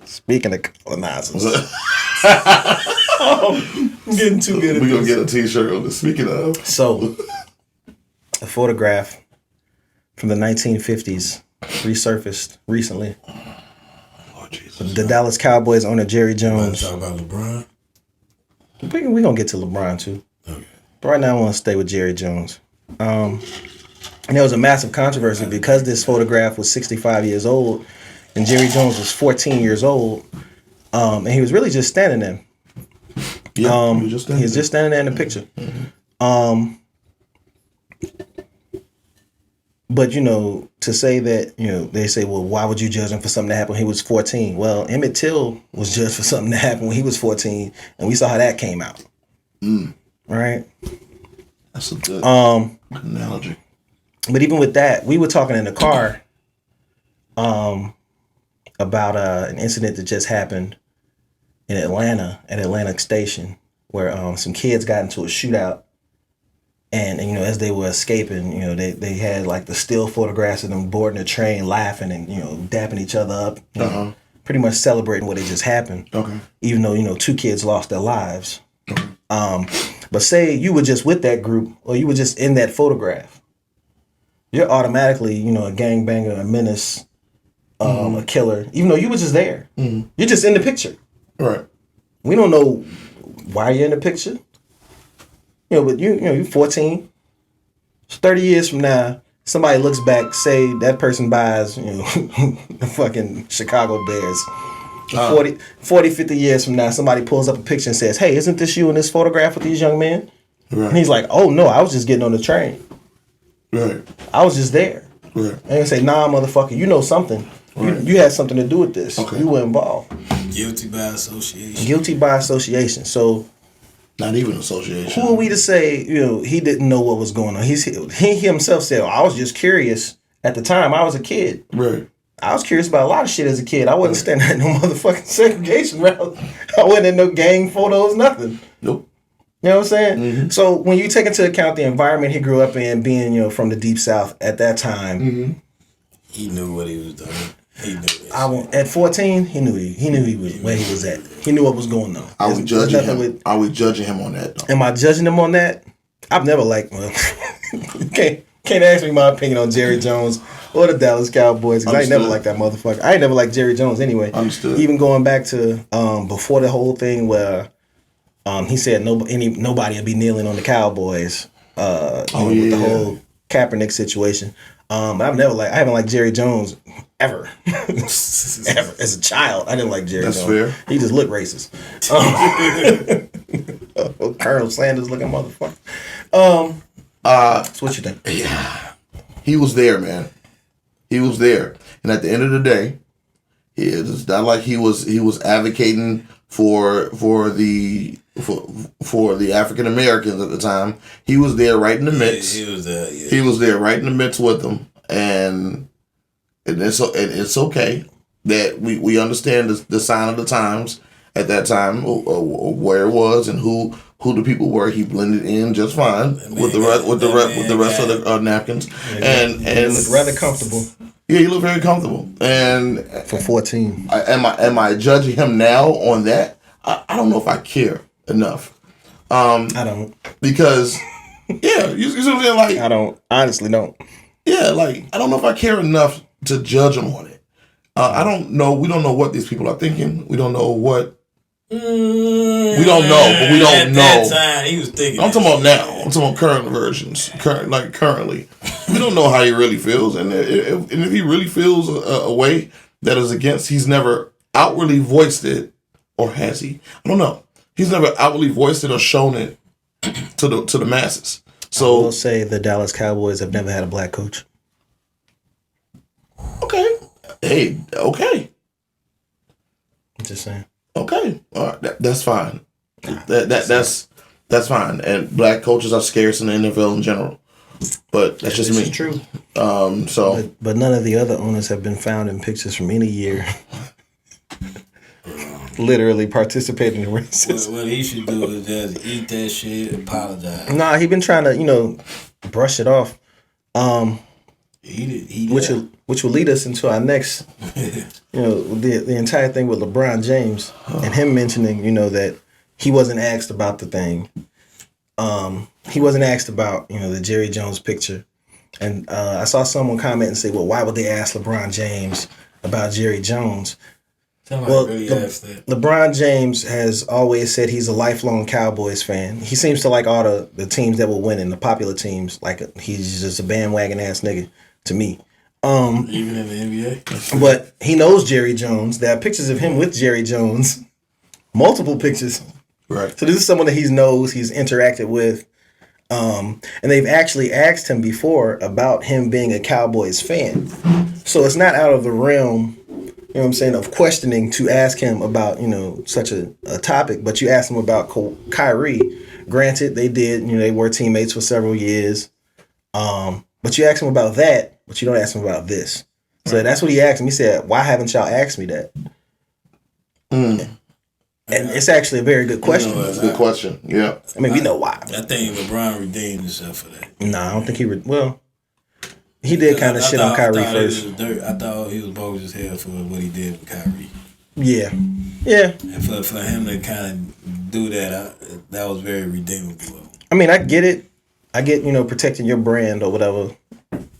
Speaking of colonizers. I'm getting too good at We're going to get a t-shirt on this. Speaking of. So, a photograph from the 1950s resurfaced recently. Oh, Jesus. The Dallas Cowboys owner Jerry Jones. Talk about LeBron? We're going to get to LeBron too. Okay. But right now I want to stay with Jerry Jones. And there was a massive controversy because this photograph was 65 years old and Jerry Jones was 14 years old. And he was really just standing there. Yeah, he was just standing there in the picture. Mm-hmm. But, to say that, they say, well, why would you judge him for something that happened when he was 14? Well, Emmett Till was judged for something that happened when he was 14, and we saw how that came out. Right? That's a good analogy. But even with that, we were talking in the car about an incident that just happened in Atlanta, at Atlantic Station, where some kids got into a shootout. And as they were escaping, they had like the still photographs of them boarding the train, laughing and, dapping each other up. Pretty much celebrating what had just happened. Okay. Even though, 2 kids lost their lives. Okay. But say you were just with that group or you were just in that photograph. You're automatically, a gangbanger, a menace, a killer, even though you were just there. Mm-hmm. You're just in the picture. Right. We don't know why you're in the picture. But you're 14. 30 years from now, somebody looks back, say that person buys, the fucking Chicago Bears. 40, 50 years from now, somebody pulls up a picture and says, hey, isn't this you in this photograph with these young men? Right. And he's like, oh, no, I was just getting on the train. Right. I was just there. Right. And they say, nah, motherfucker, you know something. Right. You had something to do with this. Okay. You were involved. Guilty by association. Guilty by association. So... Not even association. Who are we to say, he didn't know what was going on? He himself said, I was just curious. At the time, I was a kid. Right. I was curious about a lot of shit as a kid. I wasn't standing at no motherfucking segregation route. I wasn't in no gang photos, nothing. Nope. You know what I'm saying? Mm-hmm. So when you take into account the environment he grew up in, being, from the Deep South at that time. He knew what he was doing. He knew this. At 14, he knew where he was at. He knew what was going on. Are we judging him? Are we judging him on that? Though? Am I judging him on that? I've never liked. Well, can't ask me my opinion on Jerry Jones or the Dallas Cowboys because I ain't never liked that motherfucker. I ain't never liked Jerry Jones anyway. Understood. Even going back to before the whole thing where he said nobody would be kneeling on the Cowboys. With the whole Kaepernick situation. I haven't liked Jerry Jones ever. Ever. As a child, I didn't like Jerry Jones. That's fair. He just looked racist. Colonel Sanders looking motherfucker. So what you think? Yeah. He was there, man. He was there. And at the end of the day, it's not like he was advocating for the African Americans at the time. He was there right in the midst. He was there. Yeah. He was there right in the midst with them, and it's okay that we understand the sign of the times at that time, where it was and who the people were. He blended in just fine with the rest of the napkins, and looked rather comfortable. Yeah, he looked very comfortable. And for 14, am I judging him now on that? I don't know if I care enough. I don't, because you see what I'm saying? Like, I honestly don't. Yeah, like I don't know if I care enough to judge him on it. I don't know. We don't know what these people are thinking. We don't know what. We don't know, but we don't know. At that time, he was thinking. I'm talking about now. I'm talking about current versions. Currently, we don't know how he really feels, and if he really feels a way that is against, he's never outwardly voiced it, or has he? I don't know. He's never outwardly voiced it or shown it to the masses. So I will say the Dallas Cowboys have never had a black coach. Okay. Hey. Okay. I'm just saying. Okay, all right, that's fine. That's fine. And black coaches are scarce in the NFL in general, but that's just me. It's true. But none of the other owners have been found in pictures from any year. Literally participating in racism. What he should do is just eat that shit and apologize. Nah, he been trying to brush it off. He which will lead us into our next, the entire thing with LeBron James and him mentioning, that he wasn't asked about the thing. He wasn't asked about, the Jerry Jones picture. And I saw someone comment and say, well, why would they ask LeBron James about Jerry Jones? Somebody really asked that. LeBron James has always said he's a lifelong Cowboys fan. He seems to like all the teams that will win and the popular teams. Like, he's just a bandwagon ass nigga to me. Even in the NBA? But he knows Jerry Jones. There are pictures of him with Jerry Jones. Multiple pictures. Right. So this is someone that he knows, he's interacted with. And they've actually asked him before about him being a Cowboys fan. So it's not out of the realm, of questioning to ask him about, such a topic. But you ask him about Kyrie. Granted, they did, they were teammates for several years. But you ask him about that, but you don't ask him about this. So that's what he asked him. He said, why haven't y'all asked me that? And it's actually a very good question. It's a good question. Yeah. I mean, we know why. I think LeBron redeemed himself for that. Nah, I don't think he he did kind of shit on Kyrie first. I thought he was bogus as hell for what he did with Kyrie. Yeah. And for him to kind of do that, that was very redeemable. I mean, I get it. I get, protecting your brand or whatever.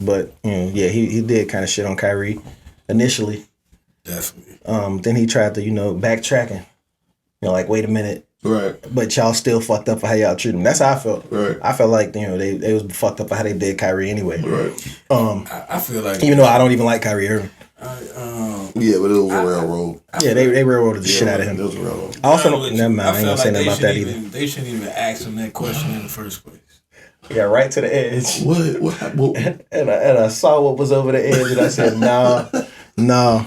But, he did kind of shit on Kyrie initially. Definitely. Then he tried to, backtracking. Like, wait a minute. Right. But y'all still fucked up for how y'all treat him. That's how I felt. Right. I felt like, they was fucked up for how they did Kyrie anyway. Right. I feel like... Even though I don't even like Kyrie Irving. Yeah, but it was a railroad. Yeah, they railroaded the shit out of him. It was a railroad. I also never mind. I ain't gonna say nothing about that either. They shouldn't even ask him that question in the first place. Yeah, right to the edge. What? And I saw what was over the edge, and I said, nah,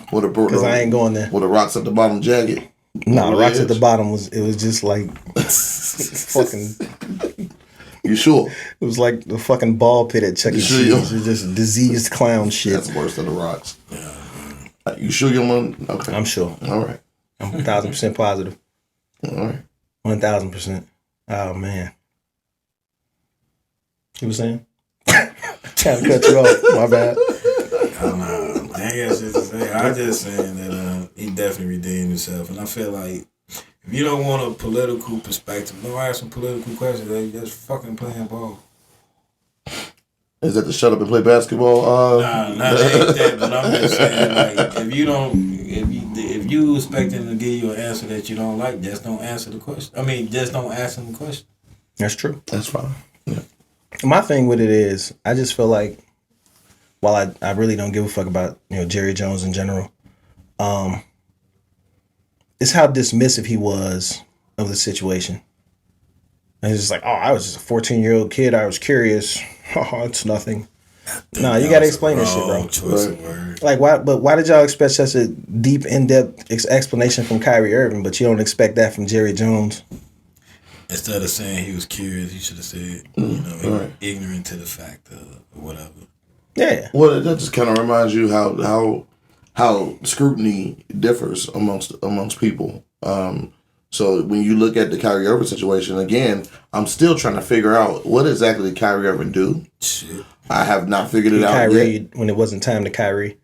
because I ain't going there. With the rocks at the bottom jacket. Nah, the rocks at the bottom was just like fucking. You sure? It was like the fucking ball pit at Chuck E. Cheese. It was just diseased clown shit. That's worse than the rocks. You sure you want? Okay, I'm sure. All right. I'm 1,000% positive. All right. 1,000%. Oh man. You were saying? Trying to cut you off. My bad. I don't know. I guess just to say, I'm just saying that he definitely redeemed himself, and I feel like if you don't want a political perspective, don't ask some political questions. They just fucking playing ball. Is that to shut up and play basketball? Nah, not that. But I'm just saying, like, if you expect him to give you an answer that you don't like, just don't answer the question. I mean, just don't ask him the question. That's true. That's fine. Yeah. My thing with it is, I just feel like, while I really don't give a fuck about Jerry Jones in general, it's how dismissive he was of the situation. And he's just like, oh, I was just a 14-year-old kid. I was curious. Oh, it's nothing. No, you gotta explain that shit, bro. Choice of word. Like, why? But why did y'all expect such a deep, in-depth explanation from Kyrie Irving, but you don't expect that from Jerry Jones? Instead of saying he was curious, he should have said, ignorant to the fact of whatever. Yeah. Well, that just kind of reminds you how scrutiny differs amongst people. So when you look at the Kyrie Irving situation, again, I'm still trying to figure out what exactly did Kyrie Irving do. Shit. I have not figured it out Kyrie, yet. when it wasn't time to Kyrie.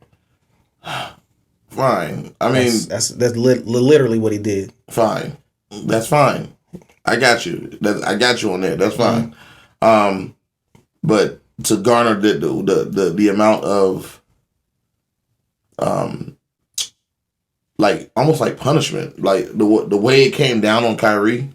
Fine. I mean, that's literally what he did. Fine. That's fine. I got you. I got you on that. That's fine. But to garner the amount of like almost like punishment, like the way it came down on Kyrie,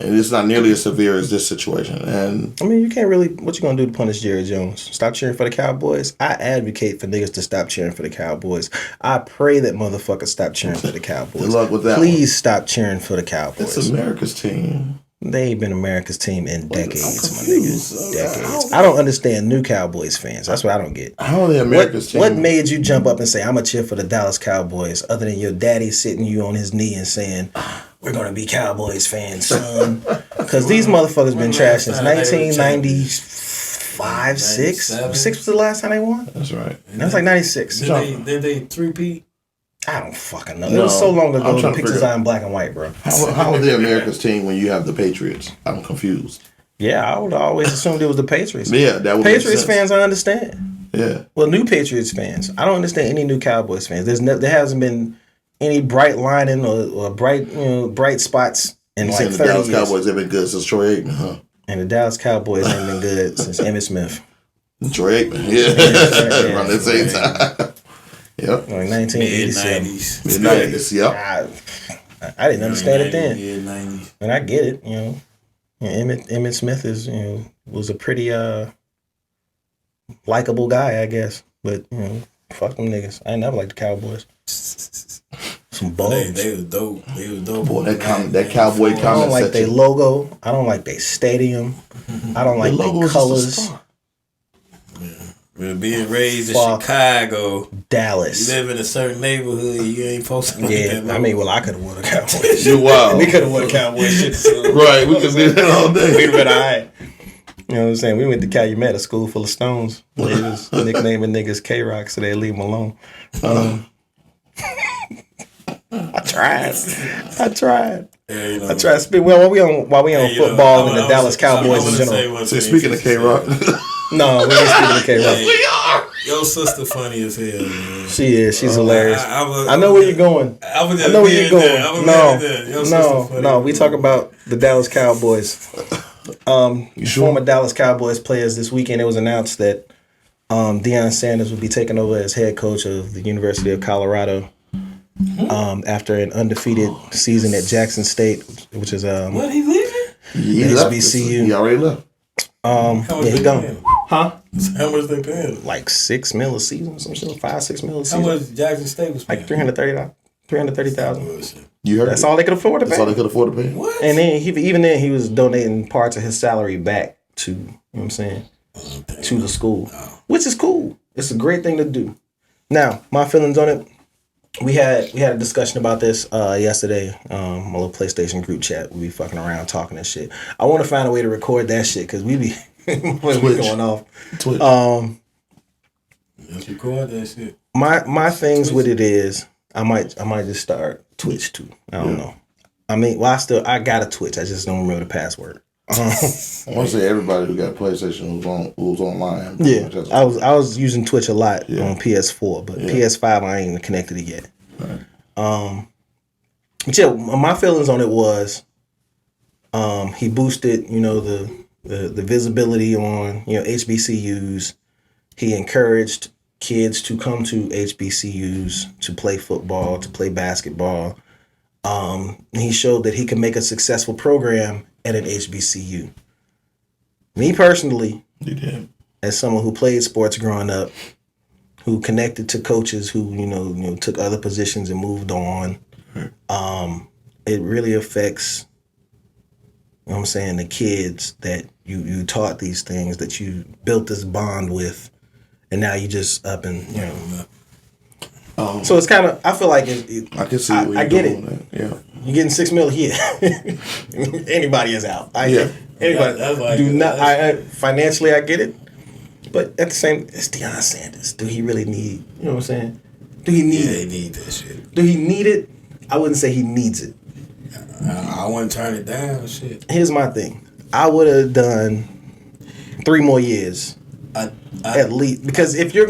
and it's not nearly as severe as this situation. And I mean, you can't really. What you gonna do to punish Jerry Jones? Stop cheering for the Cowboys? I advocate for niggas to stop cheering for the Cowboys. I pray that motherfuckers stop cheering for the Cowboys. Good luck with that. Please stop cheering for the Cowboys. It's America's team. They ain't been America's team in decades, my niggas. Decades. I don't understand new Cowboys fans. That's what I don't get. How are they America's team? What made you jump up and say, I'm a cheer for the Dallas Cowboys, other than your daddy sitting you on his knee and saying, we're going to be Cowboys fans, son? Because these motherfuckers been trash since 1995, 6? 6 was the last time they won? That's right. That was like 96. Did they three-peat? I don't fucking know. It was so long ago. The pictures are in black and white, bro. How are they America's team when you have the Patriots? I'm confused. Yeah, I would always assumed it was the Patriots. Yeah, that would Patriots fans, I understand. Yeah. Well, new Patriots fans. I don't understand any new Cowboys fans. There hasn't been any bright lining or bright spots in You like saying the 30 Dallas years. Cowboys have been good since Troy Aikman, huh? And the Dallas Cowboys ain't been good since Emmitt Smith. Troy Aikman, yeah. Yeah. Around the same time. Yep. Like 1987. Mid-90s. Mid-90s, yep. I didn't understand it then. Mid-90s. And I get it, Emmitt Smith is, was a pretty likable guy, I guess. But, fuck them niggas. I ain't never liked the Cowboys. Some bums. They was dope. They was dope. Boy, that Cowboy comment I don't like their section. logo. I don't like their stadium. I don't like their colors. We're being raised in Fuck. Chicago. Dallas. You live in a certain neighborhood, you ain't supposed to like Yeah, that I mean, well, I could have won a Cowboys. You wild. We could have won a Cowboys shit. Right, we could do that all day. We'd have been all right. You know what I'm saying? We went to Calumet, a school full of stones. They was nicknaming niggas K-Rock, so they leave them alone. I tried. Yeah, I tried to speak. Well, while we on football and the Dallas Cowboys in general. So speaking of K-Rock. No, we ain't speaking of K-Rock. We are. Your sister funny as hell, man. She is. She's hilarious. I I know where you're going. I was I know where you're there. I going. was there. Your sister funny. No. We talk about the Dallas Cowboys. You sure? Former Dallas Cowboys players this weekend. It was announced that Deion Sanders would be taking over as head coach of the University of Colorado after an undefeated season at Jackson State, which is What, he leaving? He left. HBCU. He already left. How much Yeah, he they gone. paying? Huh? How much they paying? Like $6 million a season, some shit, $5-6 million a How season. much Jackson State was paying? Like $330,000. Bullshit. You heard That's it? all they could afford to That's all they pay. could afford to pay. What? And then even then he was donating parts of his salary back to, you know what I'm saying, to the school, which is cool. It's a great thing to do. Now, my feelings on it. We had a discussion about this yesterday. My little PlayStation group chat. We be fucking around talking and shit. I want to find a way to record that shit because we be when we going off. Twitch. Let's record that shit. My things with it is I might just start Twitch too. I don't know. I mean, well, I got a Twitch. I just don't remember the password. I want to say everybody who got PlayStation who's online. Yeah, I was using Twitch a lot Yeah. on PS4, but PS5 I ain't even connected it yet. Right. But yeah, my feelings on it was, he boosted, the visibility on HBCUs. He encouraged kids to come to HBCUs to play football, to play basketball. He showed that he could make a successful program at an HBCU. Me personally, You did. as someone who played sports growing up, who connected to coaches who took other positions and moved on, it really affects, you know what I'm saying, the kids that you taught these things, that you built this bond with, and now you just up and So it's kind of, I feel like I can see what you're I get doing it. with that. Yeah. You're getting $6 million here. Anybody is out. Yeah. Anybody That's like do it. not. I financially, I get it, but at the same, it's Deion Sanders. Do he really need? You know what I'm saying? Do he need They it? need that shit. Do he need it? I wouldn't say he needs it. I wouldn't turn it down. Shit. Here's my thing. I would have done 3 more years at least, because if you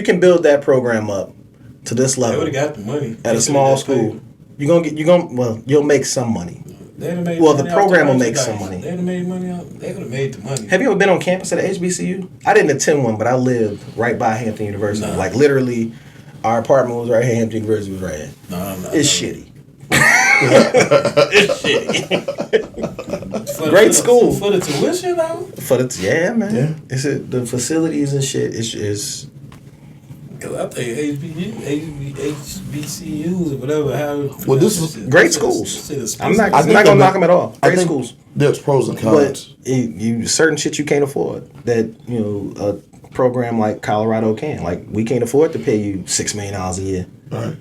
can build that program up to this They level would have got the money at a small school, you'll make some money. Well, the program will make some money. They would have made money out. They would have made the money. Have you ever been on campus at a HBCU? I didn't attend one, but I lived right by Hampton University. No. Like literally, our apartment was right here. Hampton University was right here. No. It's shitty. It's shitty. Great school. For the tuition though. Yeah, man. Yeah. It's the facilities and shit. It's Cause I think HBCUs or whatever. Well, this is great schools. I'm not gonna knock them at all. I Great think schools. There's pros and But cons. you certain shit you can't afford that a program like Colorado can. Like we can't afford to pay you $6 million a year, Right.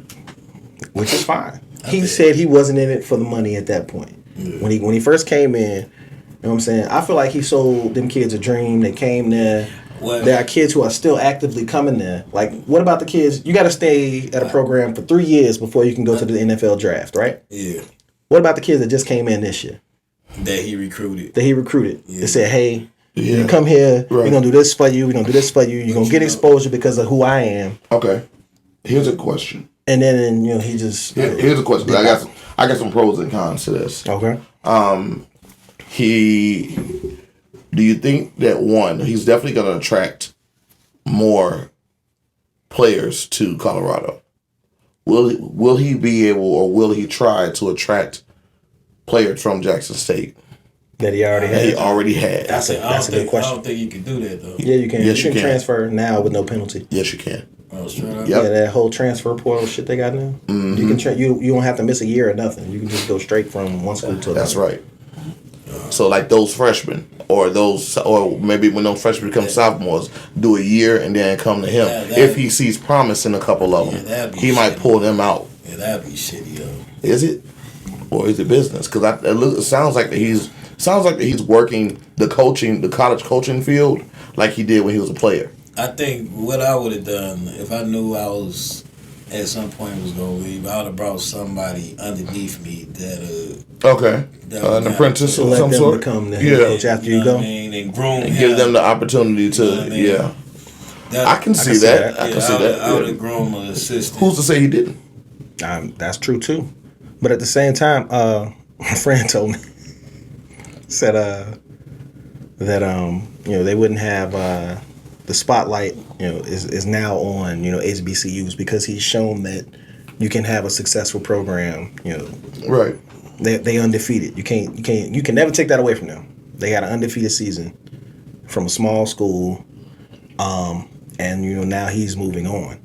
which is fine. He said he wasn't in it for the money at that point. Yeah. When he first came in, you know what I'm saying? I feel like he sold them kids a dream. They came there. Well, There are kids who are still actively coming there. Like, what about the kids? You got to stay at a program for 3 years before you can go to the NFL draft, right? yeah, What about the kids that just came in this year? that he recruited. That he recruited. Yeah. They said, hey, You come here, Right. we're gonna do this for you. We're gonna do this for you. You're gonna get exposure because of who I am. Okay. Here's a question. And then he just Here's a question. I got some pros and cons to this. okay. Do you think that he's definitely going to attract more players to Colorado? Will he be able, or will he try to attract players from Jackson State That he already that he had. already had? That's a good I question. don't think you can do that though. Yeah, you can. Yes, you you can can. transfer now with no penalty. Yes, you can. Oh, straight up. Yep. Yeah, that whole transfer portal shit they got now. You can you don't have to miss a year or nothing. You can just go straight from one school to another. That's right. So like those freshmen, or maybe when those freshmen become sophomores, do a year and then come to him. If he sees promise in a couple of them, that'd be he might shitty. pull them out. Yeah, that'd be shitty, yo. Is it, or is it business? Because it sounds like that he's working the college coaching field like he did when he was a player. I think what I would have done if I knew I was at some point was gonna leave, I would have brought somebody underneath me that Okay, that an apprentice So of let some them sort. become the head coach after you know what go. I mean, and groom And give him. them the opportunity to, You know what I mean? That- I can see that. I can see that. I would Yeah. have grown an assistant. Who's to say he didn't? That's true too. But at the same time, my friend told me said that they wouldn't have the spotlight is now on HBCUs because he's shown that you can have a successful program. Right. They undefeated. You can never take that away from them. They had an undefeated season from a small school, and now he's moving on.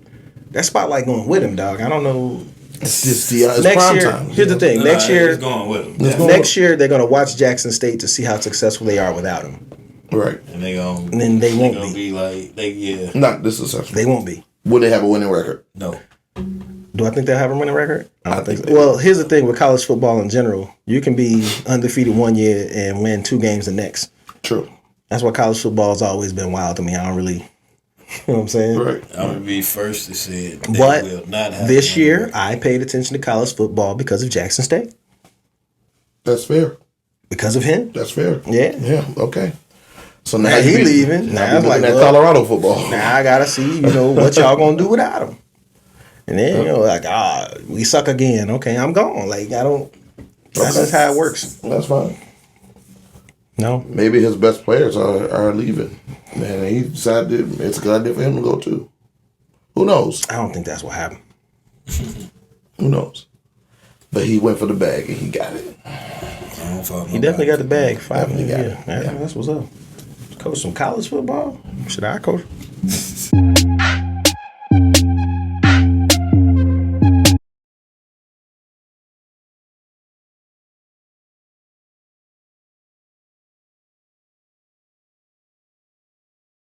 That spotlight going with him, dog. I don't know. It's just it's Next prime year, time. here's the thing. Next He's year, going with him. Let's go. next year they're gonna watch Jackson State to see how successful they are without him. Right. And they gonna And then they won't gonna be. be like Not this successful. They won't be. Will they have a winning record? no. Do I think they'll have a winning record? I don't think so. they Well, here's the thing with college football in general. You can be undefeated one year and win 2 games the next. True. That's why college football has always been wild to me. I don't really, you know what I'm saying? Right. I'm gonna be first to say it. They But will not have this a year, record. I paid attention to college football because of Jackson State. That's fair. Because of him. That's fair. Yeah. Yeah. Okay. So now Now you he be- leaving. Now Now it's I'm like, like well, Colorado football. now I gotta see, what y'all gonna do without him. And then we suck again. Okay, I'm gone. Like I don't. That's Okay. just how it works. That's fine. No. Maybe his best players are leaving, and he decided it's a good idea for him to go too. Who knows? I don't think that's what happened. Who knows? But he went for the bag and he got it. I don't follow He definitely got the bag. 5 Definitely got years. it. Yeah. That's what's up. Coach some college football. Should I coach?